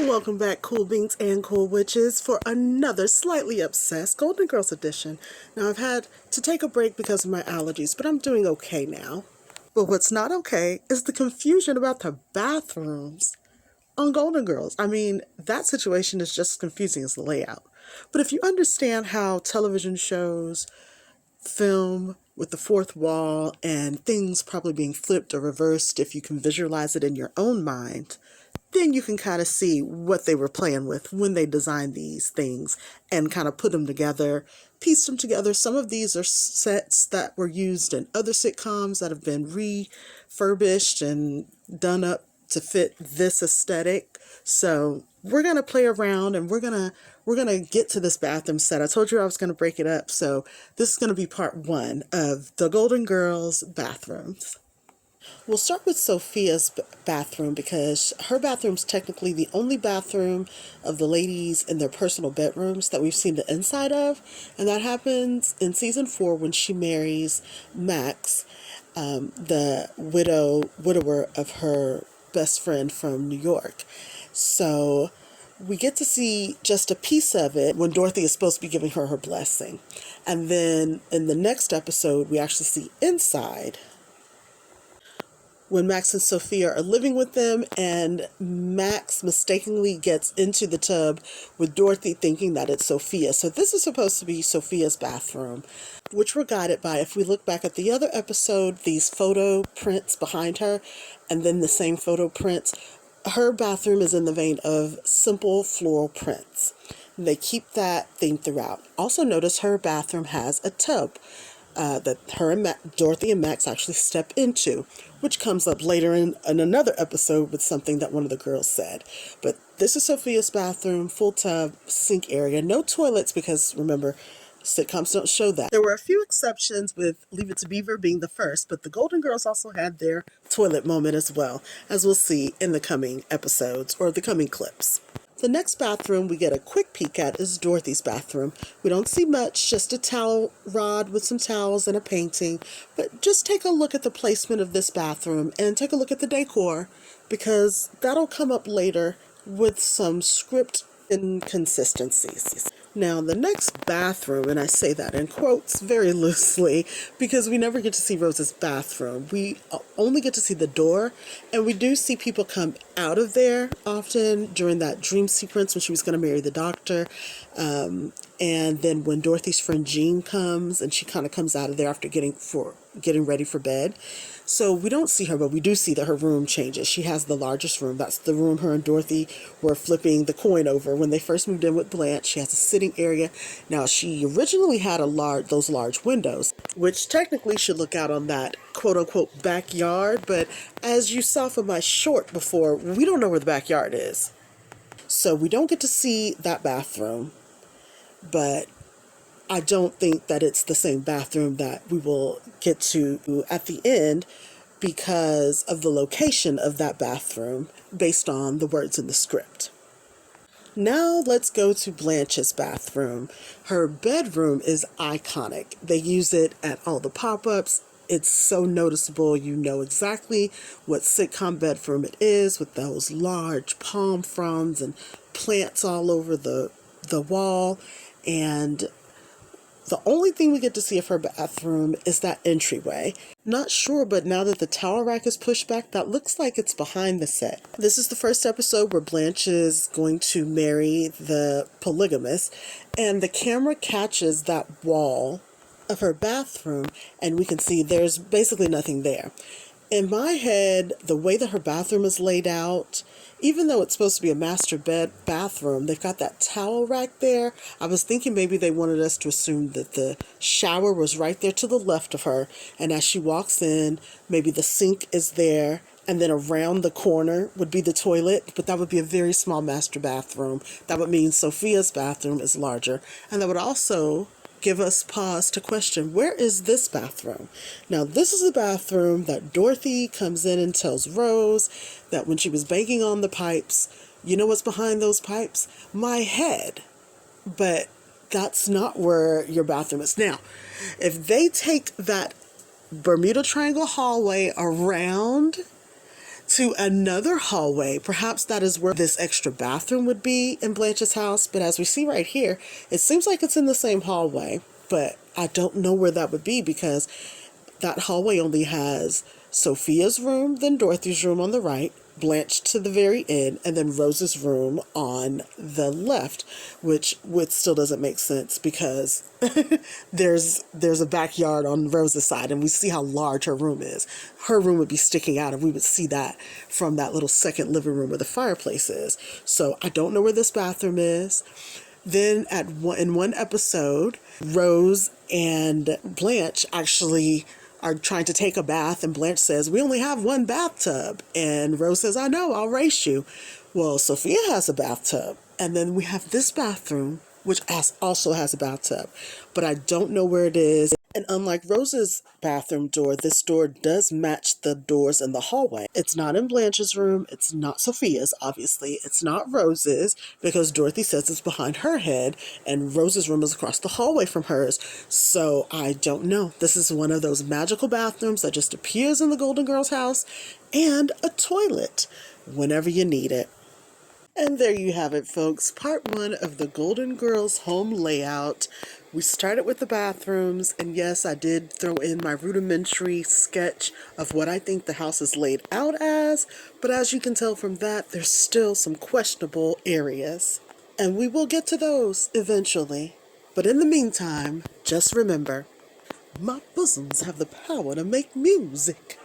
Welcome back, cool beans and cool witches, for another slightly obsessed Golden Girls edition. Now, I've had to take a break because of my allergies, but I'm doing okay now. But what's not okay is the confusion about the bathrooms on Golden Girls. I mean, that situation is just as confusing as the layout. But if you understand how television shows film with the fourth wall and things probably being flipped or reversed, if you can visualize it in your own mind, then you can kind of see what they were playing with when they designed these things and kind of put them together, pieced them together. Some of these are sets that were used in other sitcoms that have been refurbished and done up to fit this aesthetic. So we're going to play around and we're going to get to this bathroom set. I told you I was going to break it up. So this is going to be part one of the Golden Girls bathrooms. We'll start with Sophia's bathroom because her bathroom's technically the only bathroom of the ladies in their personal bedrooms that we've seen the inside of. And that happens in season 4 when she marries Max, the widower of her best friend from New York. So we get to see just a piece of it when Dorothy is supposed to be giving her blessing. And then in the next episode, we actually see inside when Max and Sophia are living with them, and Max mistakenly gets into the tub with Dorothy thinking that it's Sophia. So this is supposed to be Sophia's bathroom, which we're guided by, if we look back at the other episode, these photo prints behind her, and then the same photo prints. Her bathroom is in the vein of simple floral prints. They keep that theme throughout. Also notice her bathroom has a tub that her and Dorothy and Max actually step into, which comes up later in another episode with something that one of the girls said. But this is Sophia's bathroom, full tub, sink area, no toilets because remember, sitcoms don't show that. There were a few exceptions, with Leave It to Beaver being the first, but the Golden Girls also had their toilet moment as well, as we'll see in the coming episodes or the coming clips. The next bathroom we get a quick peek at is Dorothy's bathroom. We don't see much, just a towel rod with some towels and a painting. But just take a look at the placement of this bathroom and take a look at the decor, because that'll come up later with some script inconsistencies. Now, the next bathroom, and I say that in quotes very loosely because we never get to see Rose's bathroom. We only get to see the door, and we do see people come out of there often during that dream sequence when she was going to marry the doctor. And then when Dorothy's friend Jean comes, and she kind of comes out of there after getting ready for bed. So we don't see her, but we do see that her room changes. She has the largest room. That's the room her and Dorothy were flipping the coin over when they first moved in with Blanche. She has a sitting area. Now, she originally had those large windows, which technically should look out on that quote-unquote backyard. But as you saw from my short before, we don't know where the backyard is. So we don't get to see that bathroom. But I don't think that it's the same bathroom that we will get to at the end because of the location of that bathroom based on the words in the script. Now let's go to Blanche's bathroom. Her bedroom is iconic. They use it at all the pop-ups. It's so noticeable. You know exactly what sitcom bedroom it is, with those large palm fronds and plants all over the wall. And the only thing we get to see of her bathroom is that entryway. Not sure, but now that the towel rack is pushed back, that looks like it's behind the set. This is the first episode where Blanche is going to marry the polygamist, and the camera catches that wall of her bathroom, and we can see there's basically nothing there. In my head, the way that her bathroom is laid out, even though it's supposed to be a master bathroom, they've got that towel rack there. I was thinking maybe they wanted us to assume that the shower was right there to the left of her, and as she walks in, maybe the sink is there, and then around the corner would be the toilet, but that would be a very small master bathroom. That would mean Sophia's bathroom is larger, and that would also give us pause to question, where is this bathroom? Now, this is the bathroom that Dorothy comes in and tells Rose that when she was banging on the pipes, you know what's behind those pipes? My head. But that's not where your bathroom is. Now, if they take that Bermuda Triangle hallway around to another hallway. Perhaps that is where this extra bathroom would be in Blanche's house, but as we see right here, it seems like it's in the same hallway, but I don't know where that would be because that hallway only has Sophia's room, then Dorothy's room on the right, Blanche to the very end, and then Rose's room on the left, which still doesn't make sense because there's a backyard on Rose's side, and we see how large her room is. Her room would be sticking out, and we would see that from that little second living room where the fireplace is. So I don't know where this bathroom is. Then in one episode, Rose and Blanche actually are trying to take a bath, and Blanche says, "We only have one bathtub." And Rose says, "I know, I'll race you." Well, Sophia has a bathtub. And then we have this bathroom, which also has a bathtub, but I don't know where it is. And unlike Rose's bathroom door, this door does match the doors in the hallway. It's not in Blanche's room. It's not Sophia's, obviously. It's not Rose's because Dorothy says it's behind her head and Rose's room is across the hallway from hers. So I don't know. This is one of those magical bathrooms that just appears in the Golden Girls house, and a toilet whenever you need it. And there you have it, folks. Part one of the Golden Girls home layout. We started with the bathrooms, and yes, I did throw in my rudimentary sketch of what I think the house is laid out as, but as you can tell from that, there's still some questionable areas. And we will get to those eventually. But in the meantime, just remember, my bosoms have the power to make music.